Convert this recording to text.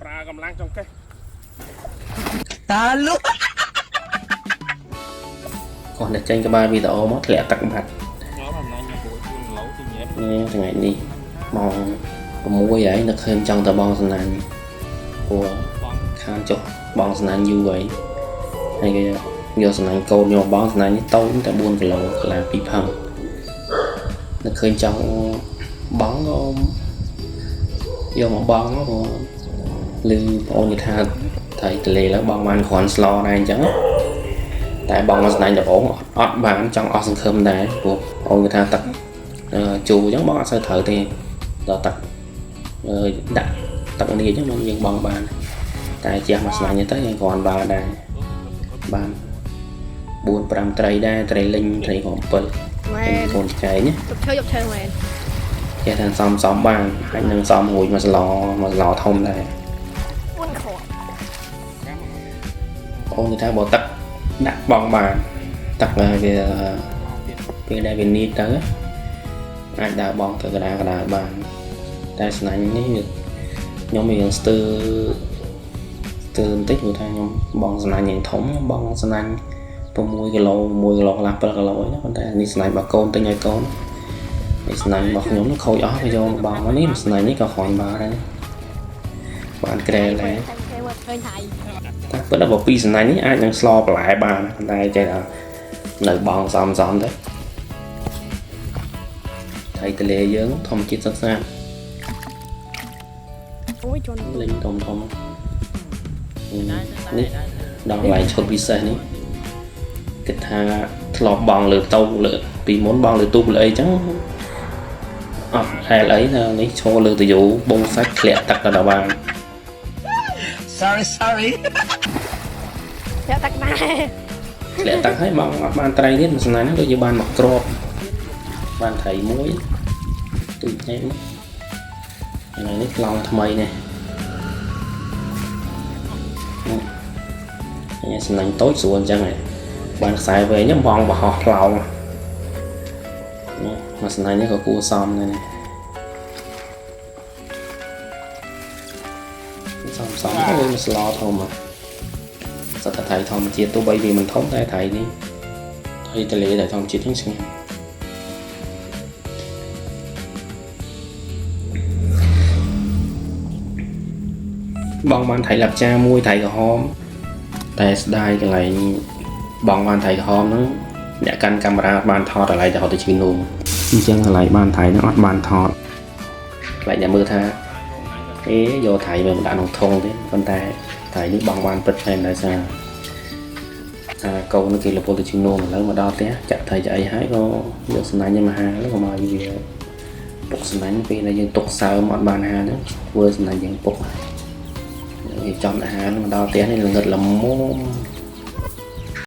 ប្រើកម្លាំងចង្កេះតាលុគាត់តែចេញក្បាលវីដេអូមកធ្លាក់ទឹកបាត់ថ្ងៃនេះម៉ោង6ហើយនឹកឃើញចង់ទៅបងសំណាញ់ព្រោះខាងចុះបងសំណាញ់យូរហើយគេយកសំណាញ់កូនយកបងសំណាញ់នេះតូចតែ4គីឡូកន្លះ2ផឹងនឹកឃើញចង់បងក៏យកមកបងមកព្រោះឮបងអូននិយាយថាថៃទលេឡើងបងបានគ្រាន់ស្លោដែរអញ្ចឹងតែបងមកសំណាញ់ដំបងអត់បានចង់អស់សង្ឃឹមដែរព្រោះអូននិយាយថាទឹកជូរអញ្ចឹងបងអត់សូវត្រូវទេដល់ទឹកដាក់ទឹកនេះអញ្ចឹងមកយើងបងបានតែជះមកស្លាញ់ទៅយើងគ្រាន់បានដែរបាន4 5ត្រីដែរត្រីលិញត្រីកំពិលកូនចែងយកឈើមែនចេះតែសំបានអាចនឹងសំរួចមកស្លោធំដែរអូននិយាយថាបើទឹកដាក់បងបានទឹកវាពេលដែលវានីតទៅអាចដើរបងទៅកដាបានតែស្នាញ់នេះខ្ញុំមានស្ទើរបន្តិចព្រោះថាខ្ញុំបងស្នាញ់យ៉ាងធំបងស្នាញ់6គីឡូ1គីឡូកន្លះ7គីឡូណាប៉ុន្តែនេះស្នាញ់របស់កូនទិញឲ្យកូននេះស្នាញ់របស់ខ្ញុំខូចអស់ទៅយកបងមកនេះស្នាញ់នេះក៏ខ្វាញ់បានក្រែដែរតែប៉ុន្តែបើពីស្នាញ់នេះអាចនឹងស្លបន្លែបានប៉ុន្តែចេះថានៅបងសំទៅថៃទលេយើងធម្មជាតិសុទ្ធសាធអូយជន់លេងធំនេះដល់កន្លែងឈុតពិសេសនេះគិតថាធ្លាប់បងលើតោលើពីមុនបងលើទូកលើអីចឹងអត់ហែលអីណានេះឈរលើតយូបងសាច់ធ្លាក់ទឹកដល់បាន sorry ធ្លាក់ទឹកដែរធ្លាក់ទឹកហើយបងអត់បានត្រីទៀតមួយស្នាហ្នឹងដូចជាបានមកក្របបានត្រីមួយទូចញ៉ែឥឡូវនេះខ្លងថ្មីនេះញ៉ែស្នាញ់តូចស្រួលអញ្ចឹងហ៎បានខ្សែវែងបងបោះខ្លងមកស្នាញ់នេះក៏គួរសមដែរនេះសំទៅវាស្លោធំមកសត្វថៃធម្មជាតិទោះបីវាមិនធំតែថៃនេះថៃទលេតែធម្មជាតិហ្នឹងឆ្ងាញ់បងបានថៃលាប់ចាមួយថៃក្រហមតែស្ដាយកន្លែងបងបានថៃក្រហមហ្នឹងអ្នកកាន់កាមេរ៉ាបានថតកន្លែងទៅហត់ទៅជឿននោះអញ្ចឹងកន្លែងបានថៃហ្នឹងអត់បានថតកន្លែងអ្នកមើលថាយកថៃមកដាក់ក្នុងធុងទេប៉ុន្តែថៃនេះបងបានពិតតែដោយសារកូនគេលពលទៅជឿននោះឥឡូវមកដល់ផ្ទះចាក់ថៃចាក់អីហើយក៏យកសំណាញ់មកហាលក៏មកវាពុកសំណាញ់ពេលដែលយើងទុកសើមអត់បានហាលហ្នឹងធ្វើសំណាញ់យើងពុកវាចំអាហារមកដល់ផ្ទះនេះល្ងឹតល្មម